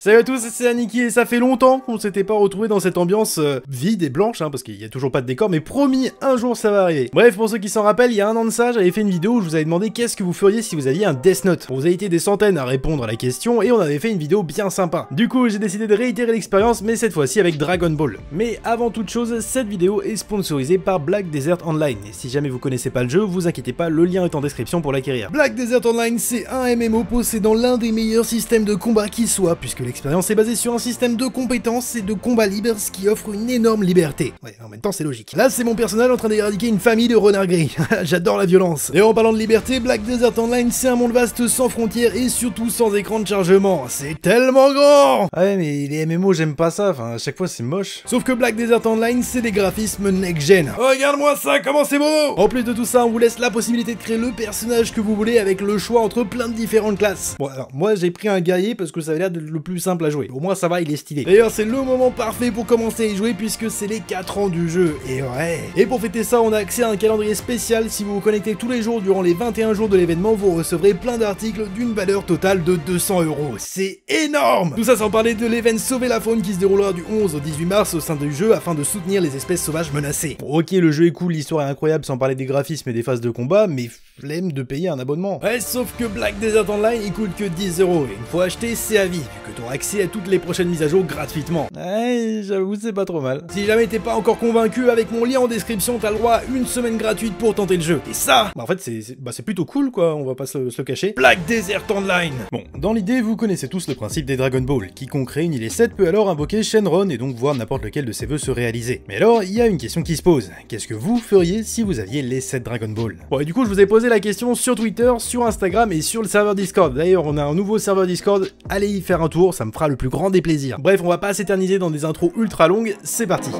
Salut à tous, c'est Aniki et ça fait longtemps qu'on s'était pas retrouvé dans cette ambiance vide et blanche, hein, parce qu'il y a toujours pas de décor, mais promis, un jour ça va arriver. Bref, pour ceux qui s'en rappellent, il y a un an de ça, j'avais fait une vidéo où je vous avais demandé qu'est-ce que vous feriez si vous aviez un Death Note. Vous avez été des centaines à répondre à la question et on avait fait une vidéo bien sympa. Du coup, j'ai décidé de réitérer l'expérience, mais cette fois-ci avec Dragon Ball. Mais avant toute chose, cette vidéo est sponsorisée par Black Desert Online, et si jamais vous connaissez pas le jeu, vous inquiétez pas, le lien est en description pour l'acquérir. Black Desert Online, c'est un MMO possédant l'un des meilleurs systèmes de combat qui soit, puisque l'expérience est basée sur un système de compétences et de combat libre, ce qui offre une énorme liberté. Ouais, en même temps c'est logique. Là c'est mon personnage en train d'éradiquer une famille de renards gris. J'adore la violence. Et en parlant de liberté, Black Desert Online c'est un monde vaste sans frontières et surtout sans écran de chargement. C'est tellement grand. Ah ouais mais les MMO j'aime pas ça, enfin à chaque fois c'est moche. Sauf que Black Desert Online c'est des graphismes next-gen. Regarde-moi ça, comment c'est beau. En plus de tout ça, on vous laisse la possibilité de créer le personnage que vous voulez avec le choix entre plein de différentes classes. Bon alors moi j'ai pris un guerrier parce que ça avait l'air d'être le plus simple à jouer. Au moins ça va, il est stylé. D'ailleurs c'est le moment parfait pour commencer à y jouer puisque c'est les 4 ans du jeu, et ouais. Et pour fêter ça, on a accès à un calendrier spécial. Si vous vous connectez tous les jours durant les 21 jours de l'événement, vous recevrez plein d'articles d'une valeur totale de 200 €. C'est énorme. Tout ça sans parler de l'événement Sauver la faune qui se déroulera du 11 au 18 mars au sein du jeu afin de soutenir les espèces sauvages menacées. Bon, ok, le jeu est cool, l'histoire est incroyable sans parler des graphismes et des phases de combat, mais flemme de payer un abonnement. Ouais, sauf que Black Desert Online il coûte que 10 €, et une fois acheté c'est à vie, vu que tu auras accès à toutes les prochaines mises à jour gratuitement. Ouais, j'avoue c'est pas trop mal. Si jamais t'es pas encore convaincu, avec mon lien en description t'as le droit à une semaine gratuite pour tenter le jeu. Et ça, bah en fait c'est plutôt cool quoi, on va pas se le cacher. Black Desert Online. Bon, dans l'idée vous connaissez tous le principe des Dragon Ball. Quiconque réunit les 7 peut alors invoquer Shenron et donc voir n'importe lequel de ses vœux se réaliser. Mais alors, il y a une question qui se pose. Qu'est-ce que vous feriez si vous aviez les 7 Dragon Ball? Bon, et du coup, je vous ai posé la question sur Twitter, sur Instagram et sur le serveur Discord. D'ailleurs, on a un nouveau serveur Discord, allez y faire un tour, ça me fera le plus grand des plaisirs. Bref, on va pas s'éterniser dans des intros ultra longues, c'est parti.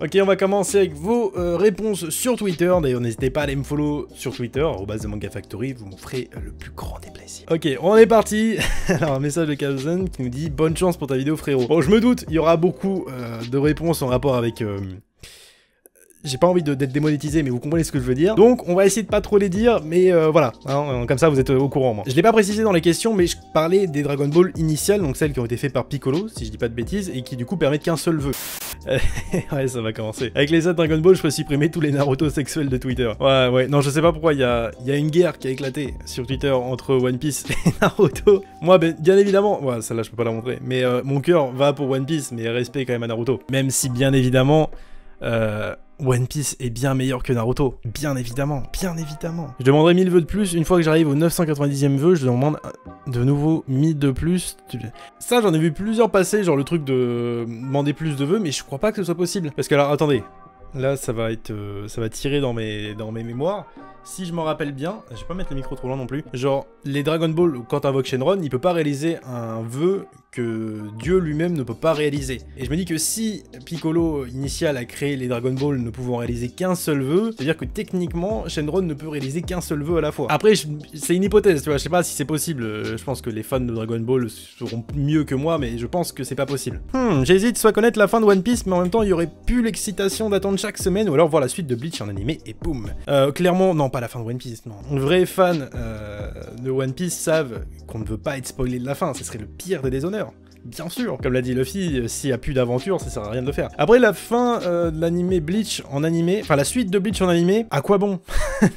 Ok, on va commencer avec vos réponses sur Twitter. D'ailleurs, n'hésitez pas à aller me follow sur Twitter, @TheMangaFactory, vous m'en ferez le plus grand des plaisirs. Ok, on est parti. Alors, un message de Kazen qui nous dit « Bonne chance pour ta vidéo, frérot ». Bon, je me doute, il y aura beaucoup de réponses en rapport avec... J'ai pas envie d'être démonétisé, mais vous comprenez ce que je veux dire. Donc, on va essayer de pas trop les dire, mais voilà. Hein, comme ça, vous êtes au courant, moi. Je l'ai pas précisé dans les questions, mais je parlais des Dragon Ball initiales, donc celles qui ont été faites par Piccolo, si je dis pas de bêtises, et qui du coup permettent qu'un seul vœu. Ouais, ça va commencer. Avec les 7 Dragon Ball, je peux supprimer tous les Naruto sexuels de Twitter. Ouais. Non, je sais pas pourquoi, il y a une guerre qui a éclaté sur Twitter entre One Piece et Naruto. Moi, bien évidemment... Ouais, celle-là, je peux pas la montrer. Mais mon cœur va pour One Piece, mais respect quand même à Naruto. Même si, bien évidemment... One Piece est bien meilleur que Naruto, bien évidemment. Je demanderai 1000 vœux de plus, une fois que j'arrive au 990e vœu, je demande de nouveau 1000 de plus. Ça j'en ai vu plusieurs passer, genre le truc de demander plus de vœux, mais je crois pas que ce soit possible. Parce que alors attendez, là ça va tirer dans mes mémoires. Si je m'en rappelle bien, je vais pas mettre le micro trop loin non plus, genre les Dragon Ball, quand t'invoques Shenron, il peut pas réaliser un vœu que Dieu lui-même ne peut pas réaliser. Et je me dis que si Piccolo initial a créé les Dragon Ball ne pouvant réaliser qu'un seul vœu, c'est-à-dire que techniquement Shenron ne peut réaliser qu'un seul vœu à la fois. Après c'est une hypothèse, tu vois, je sais pas si c'est possible, je pense que les fans de Dragon Ball seront mieux que moi, mais je pense que c'est pas possible. J'hésite soit connaître la fin de One Piece, mais en même temps il y aurait plus l'excitation d'attendre chaque semaine, ou alors voir la suite de Bleach en animé, et boum. Clairement, non, pas la fin de One Piece, non. Les vrais fans de One Piece savent qu'on ne veut pas être spoilé de la fin, ce serait le pire des déshonneurs. Bien sûr, comme l'a dit Luffy, s'il n'y a plus d'aventure, ça sert à rien de le faire. Après la fin de l'animé Bleach en animé, enfin la suite de Bleach en animé, à quoi bon?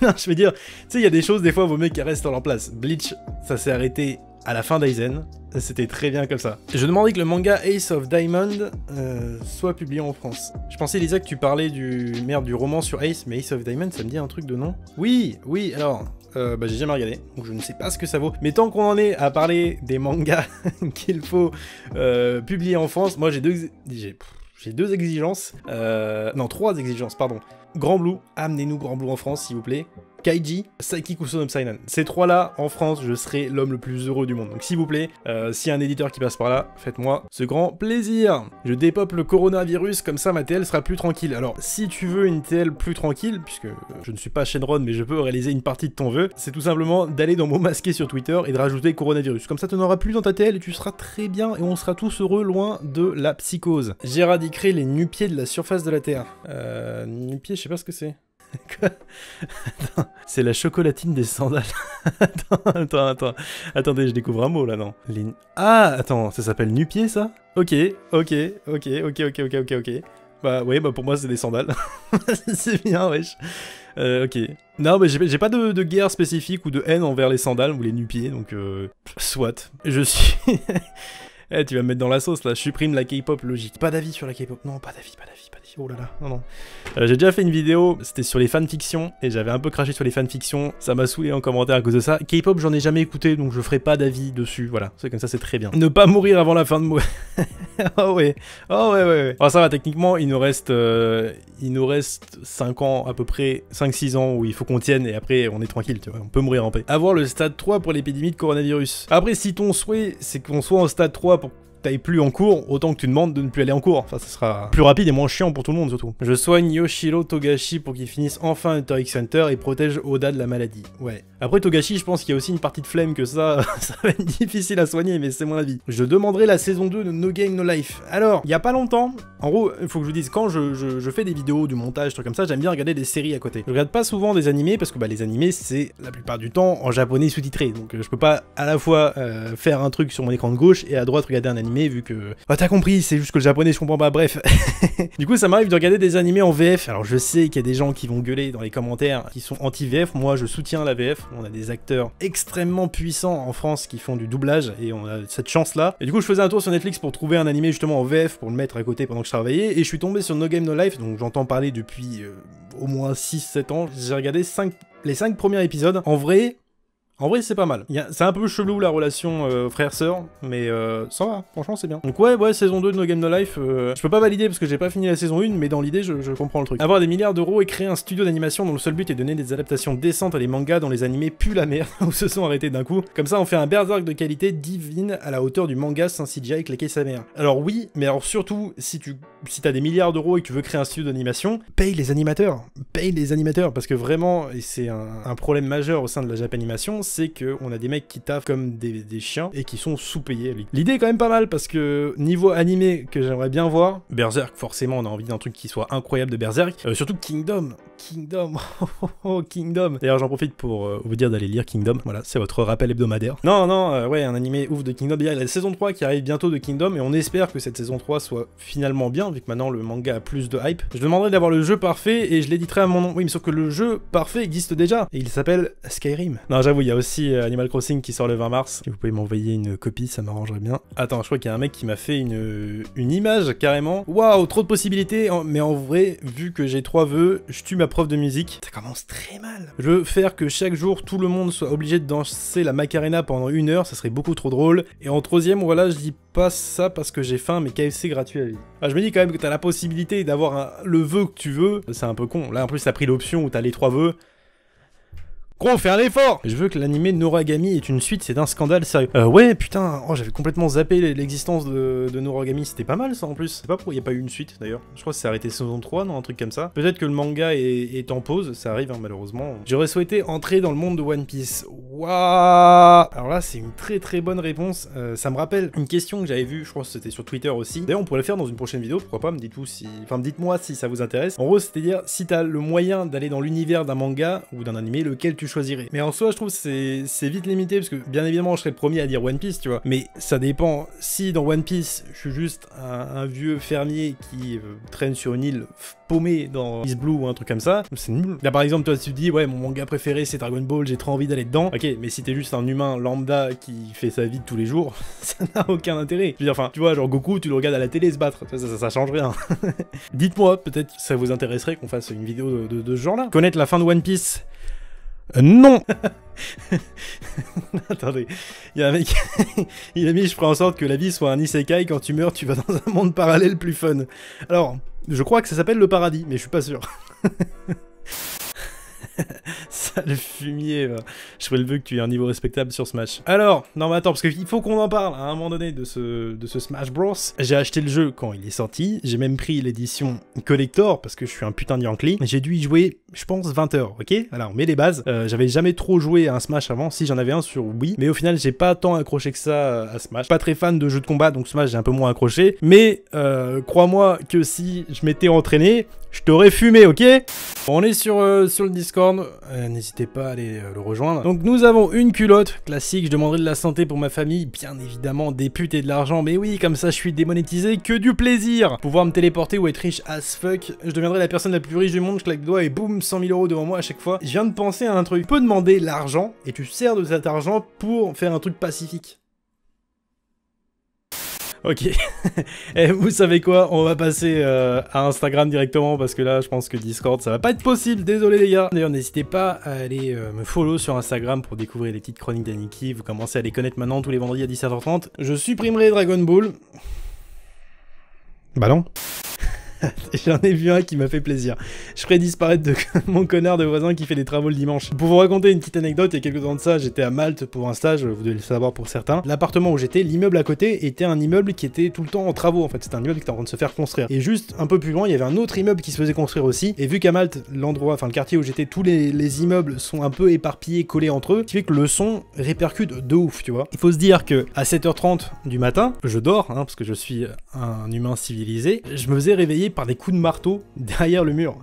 Non, je veux dire, tu sais, il y a des choses, des fois, vaut mieux qu'elles restent en leur place. Bleach, ça s'est arrêté à la fin d'Aizen, c'était très bien comme ça. Je demandais que le manga Ace of Diamond soit publié en France. Je pensais, Lisa, que tu parlais du roman sur Ace, mais Ace of Diamond, ça me dit un truc de nom? Oui, alors... j'ai jamais regardé, donc je ne sais pas ce que ça vaut. Mais tant qu'on en est à parler des mangas qu'il faut publier en France, moi j'ai deux exigences. Non, 3 exigences, pardon. Grand Blue, amenez-nous Grand Blue en France, s'il vous plaît. Kaiji, Saiki Kuso no Psynan. Ces 3-là, en France, je serai l'homme le plus heureux du monde. Donc s'il vous plaît, s'il y a un éditeur qui passe par là, faites-moi ce grand plaisir. Je dépop le coronavirus, comme ça ma TL sera plus tranquille. Alors, si tu veux une TL plus tranquille, puisque je ne suis pas Shenron, mais je peux réaliser une partie de ton vœu, c'est tout simplement d'aller dans mon masqué sur Twitter et de rajouter coronavirus. Comme ça, tu n'en auras plus dans ta TL et tu seras très bien et on sera tous heureux loin de la psychose. J'éradiquerai les nu-pieds de la surface de la Terre. Nu-pieds, je sais pas ce que c'est. Quoi? C'est la chocolatine des sandales. Attendez, je découvre un mot là, non? Ah, attends, ça s'appelle nu-pied ça? Ok. Bah ouais, bah pour moi c'est des sandales. C'est bien, wesh. Ok. Non, mais j'ai pas de guerre spécifique ou de haine envers les sandales ou les nu-pieds, donc soit. Je suis... Eh, tu vas me mettre dans la sauce là, je supprime la K-pop logique. Pas d'avis sur la K-pop, non, pas d'avis. Oh là là, non. J'ai déjà fait une vidéo, c'était sur les fanfictions, et j'avais un peu craché sur les fanfictions, ça m'a saoulé en commentaire à cause de ça. K-pop, j'en ai jamais écouté, donc je ferai pas d'avis dessus, voilà. C'est comme ça, c'est très bien. Ne pas mourir avant la fin de mois. Oh ouais. Alors ça va, techniquement, il nous reste 5 ans, à peu près 5-6 ans, où il faut qu'on tienne, et après, on est tranquille, tu vois, on peut mourir en paix. Avoir le stade 3 pour l'épidémie de coronavirus. Après, si ton souhait, c'est qu'on soit en stade 3 pour t'ailles plus en cours, autant que tu demandes de ne plus aller en cours. Enfin, ça sera plus rapide et moins chiant pour tout le monde, surtout. Je soigne Yoshiro Togashi pour qu'il finisse enfin Hunter x Hunter et protège Oda de la maladie. Ouais. Après, Togashi, je pense qu'il y a aussi une partie de flemme que ça va être difficile à soigner, mais c'est mon avis. Je demanderai la saison 2 de No Game No Life. Alors, il y a pas longtemps, en gros, il faut que je vous dise, quand je fais des vidéos, du montage, trucs comme ça, j'aime bien regarder des séries à côté. Je regarde pas souvent des animés, parce que bah, les animés, c'est la plupart du temps en japonais sous-titré. Donc je peux pas à la fois faire un truc sur mon écran de gauche et à droite regarder un animé, vu que... Ah, t'as compris, c'est juste que le japonais, je comprends pas, bref. Du coup, ça m'arrive de regarder des animés en VF. Alors, je sais qu'il y a des gens qui vont gueuler dans les commentaires, qui sont anti-VF. Moi, je soutiens la VF. On a des acteurs extrêmement puissants en France qui font du doublage, et on a cette chance-là. Et du coup, je faisais un tour sur Netflix pour trouver un animé justement en VF, pour le mettre à côté pendant que je travaillais, et je suis tombé sur No Game No Life, donc j'entends parler depuis au moins 6-7 ans. J'ai regardé les 5 premiers épisodes. En vrai, c'est pas mal. C'est un peu chelou la relation frère-sœur, mais ça va, franchement c'est bien. Donc ouais, saison 2 de No Game No Life, je peux pas valider parce que j'ai pas fini la saison 1, mais dans l'idée, je comprends le truc. Avoir des milliards d'euros et créer un studio d'animation dont le seul but est de donner des adaptations décentes à des mangas dont les animés puent la merde ou se sont arrêtés d'un coup. Comme ça, on fait un Berserk de qualité divine à la hauteur du manga sans CGI claquer sa mère. Alors oui, mais alors surtout, si t'as des milliards d'euros et que tu veux créer un studio d'animation, paye les animateurs, parce que vraiment, et c'est un problème majeur au sein de la Japanimation, c'est qu'on a des mecs qui taffent comme des chiens et qui sont sous-payés. L'idée est quand même pas mal parce que niveau animé que j'aimerais bien voir, Berserk, forcément on a envie d'un truc qui soit incroyable de Berserk, surtout Kingdom, Kingdom. D'ailleurs j'en profite pour vous dire d'aller lire Kingdom, voilà, c'est votre rappel hebdomadaire. Ouais, un animé ouf de Kingdom. Il y a la saison 3 qui arrive bientôt de Kingdom et on espère que cette saison 3 soit finalement bien, vu que maintenant le manga a plus de hype. Je demanderai d'avoir le jeu parfait et je l'éditerai à mon nom. Oui, mais sauf que le jeu parfait existe déjà et il s'appelle Skyrim. Non, j'avoue, il y a aussi Animal Crossing qui sort le 20 mars. Si vous pouvez m'envoyer une copie, ça m'arrangerait bien. Attends, je crois qu'il y a un mec qui m'a fait une image carrément. Waouh, trop de possibilités, mais en vrai, vu que j'ai 3 vœux, je tue ma prof de musique. Ça commence très mal. Je veux faire que chaque jour, tout le monde soit obligé de danser la Macarena pendant 1 heure, ça serait beaucoup trop drôle. Et en 3ème, voilà, je dis pas ça parce que j'ai faim, mais KFC gratuit à vie. Ah, je me dis quand même que t'as la possibilité d'avoir le vœu que tu veux. C'est un peu con. Là, en plus, t'as pris l'option où t'as les 3 vœux. Gros, fais un effort! Je veux que l'anime Noragami est une suite, c'est un scandale sérieux. Ouais, putain, oh, j'avais complètement zappé l'existence de Noragami, c'était pas mal ça en plus. C'est pas pourquoi il n'y a pas eu une suite d'ailleurs. Je crois que c'est arrêté saison 3, non, un truc comme ça. Peut-être que le manga est en pause, ça arrive hein, malheureusement. J'aurais souhaité entrer dans le monde de One Piece. Waouh! Alors là, c'est une très bonne réponse. Ça me rappelle une question que j'avais vue, je crois que c'était sur Twitter aussi. D'ailleurs, on pourrait le faire dans une prochaine vidéo, pourquoi pas, dites-moi si ça vous intéresse. En gros, c'est-à-dire, si t'as le moyen d'aller dans l'univers d'un manga ou d'un animé, lequel tu choisirais. Mais en soi, je trouve que c'est vite limité, parce que bien évidemment, je serais le premier à dire One Piece, tu vois. Mais ça dépend. Si dans One Piece, je suis juste un vieux fermier qui traîne sur une île paumé dans East Blue ou un truc comme ça, c'est nul. Là, par exemple, toi, tu te dis, ouais, mon manga préféré, c'est Dragon Ball, j'ai trop envie d'aller dedans. Ok, mais si t'es juste un humain lambda qui fait sa vie de tous les jours, ça n'a aucun intérêt. Je veux dire, enfin, tu vois, genre Goku, tu le regardes à la télé se battre, ça change rien. Dites-moi, peut-être que ça vous intéresserait qu'on fasse une vidéo de ce genre-là. Connaître la fin de One Piece. Non. Attendez, il y a un mec, il a mis, je ferai en sorte que la vie soit un isekai, quand tu meurs, tu vas dans un monde parallèle plus fun. Alors, je crois que ça s'appelle le paradis, mais je suis pas sûr. Ça, le fumier, je ferais le vœu que tu aies un niveau respectable sur Smash. Alors, non mais attends, parce qu'il faut qu'on en parle à un moment donné de ce Smash Bros. J'ai acheté le jeu quand il est sorti, j'ai même pris l'édition collector, parce que je suis un putain de Yankee. J'ai dû y jouer, je pense, 20 heures, ok? Alors, on met les bases. J'avais jamais trop joué à un Smash avant, si j'en avais un sur Wii, mais au final, j'ai pas tant accroché que ça à Smash. Pas très fan de jeux de combat, donc Smash, j'ai un peu moins accroché, mais crois-moi que si je m'étais entraîné, je t'aurais fumé, ok? Bon, on est sur le Discord, n'hésitez pas à aller le rejoindre. Donc nous avons une culotte classique, je demanderai de la santé pour ma famille, bien évidemment des putes et de l'argent, mais oui, comme ça je suis démonétisé, que du plaisir. Pouvoir me téléporter ou être riche as fuck, je deviendrai la personne la plus riche du monde, je claque le doigt et boum, 100 000 € devant moi à chaque fois. Je viens de penser à un truc, tu peux demander l'argent et tu sers de cet argent pour faire un truc pacifique. Ok, et vous savez quoi, on va passer à Instagram directement parce que là je pense que Discord ça va pas être possible, désolé les gars. D'ailleurs n'hésitez pas à aller me follow sur Instagram pour découvrir les petites chroniques d'Aniki, vous commencez à les connaître maintenant tous les vendredis à 17h30. Je supprimerai Dragon Ball. Bah non. J'en ai vu un qui m'a fait plaisir. Je ferai disparaître mon connard de voisin qui fait des travaux le dimanche. Pour vous raconter une petite anecdote, il y a quelques temps de ça, j'étais à Malte pour un stage, vous devez le savoir pour certains. L'appartement où j'étais, l'immeuble à côté, était un immeuble qui était tout le temps en travaux en fait. C'était un immeuble qui était en train de se faire construire. Et juste un peu plus loin, il y avait un autre immeuble qui se faisait construire aussi. Et vu qu'à Malte, l'endroit, enfin le quartier où j'étais, tous les immeubles sont un peu éparpillés, collés entre eux, ce qui fait que le son répercute de ouf, tu vois. Il faut se dire que à 7h30 du matin, je dors, hein, parce que je suis un humain civilisé, je me faisais réveiller par des coups de marteau derrière le mur.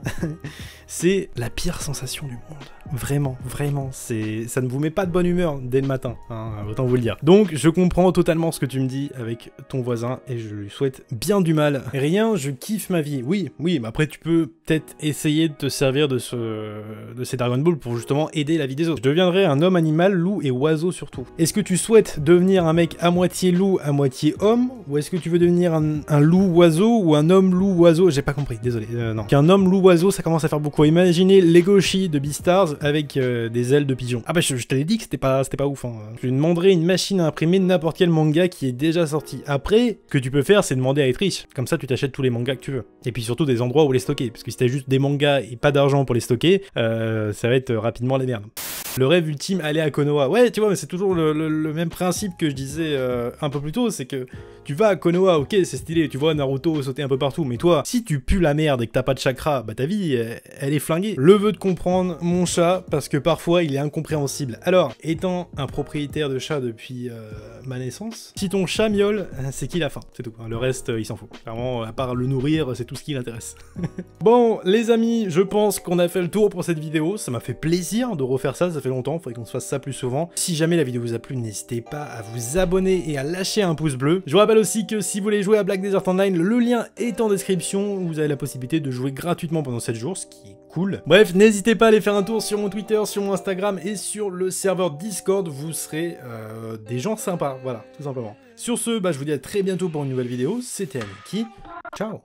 C'est la pire sensation du monde. Vraiment, vraiment, ça ne vous met pas de bonne humeur dès le matin, hein, autant vous le dire. Donc, je comprends totalement ce que tu me dis avec ton voisin et je lui souhaite bien du mal. Rien, je kiffe ma vie. Oui, mais après, tu peux peut-être essayer de te servir de ces Dragon Ball pour justement aider la vie des autres. Je deviendrai un homme animal, loup et oiseau surtout. Est-ce que tu souhaites devenir un mec à moitié loup, à moitié homme, ou est-ce que tu veux devenir un loup oiseau ou un homme loup oiseau? J'ai pas compris, désolé, non. Qu'un homme loup oiseau, ça commence à faire beaucoup. Imaginez Legoshi de Beastars avec des ailes de pigeon. Ah bah je t'avais dit que c'était pas ouf, hein. Je lui demanderai une machine à imprimer n'importe quel manga qui est déjà sorti. Après, ce que tu peux faire, c'est demander à être riche. Comme ça, tu t'achètes tous les mangas que tu veux. Et puis surtout des endroits où les stocker. Parce que si t'as juste des mangas et pas d'argent pour les stocker, ça va être rapidement la merde. Le rêve ultime, aller à Konoha. Ouais, tu vois, mais c'est toujours le même principe que je disais un peu plus tôt, c'est que tu vas à Konoha, ok, c'est stylé, tu vois Naruto sauter un peu partout, mais toi, si tu pues la merde et que t'as pas de chakra, bah ta vie, elle est flinguée. Le vœu de comprendre mon chat, parce que parfois, il est incompréhensible. Alors, étant un propriétaire de chat depuis ma naissance, si ton chat miaule, c'est qu'il a faim, c'est tout. Le reste, il s'en fout. Clairement, à part le nourrir, c'est tout ce qui l'intéresse. Bon, les amis, je pense qu'on a fait le tour pour cette vidéo. Ça m'a fait plaisir de refaire ça fait longtemps, il faudrait qu'on se fasse ça plus souvent. Si jamais la vidéo vous a plu, n'hésitez pas à vous abonner et à lâcher un pouce bleu. Je vous rappelle aussi que si vous voulez jouer à Black Desert Online, le lien est en description. Vous avez la possibilité de jouer gratuitement pendant 7 jours, ce qui est cool. Bref, n'hésitez pas à aller faire un tour sur mon Twitter, sur mon Instagram et sur le serveur Discord. Vous serez des gens sympas, voilà, tout simplement. Sur ce, je vous dis à très bientôt pour une nouvelle vidéo. C'était Aniki. Ciao.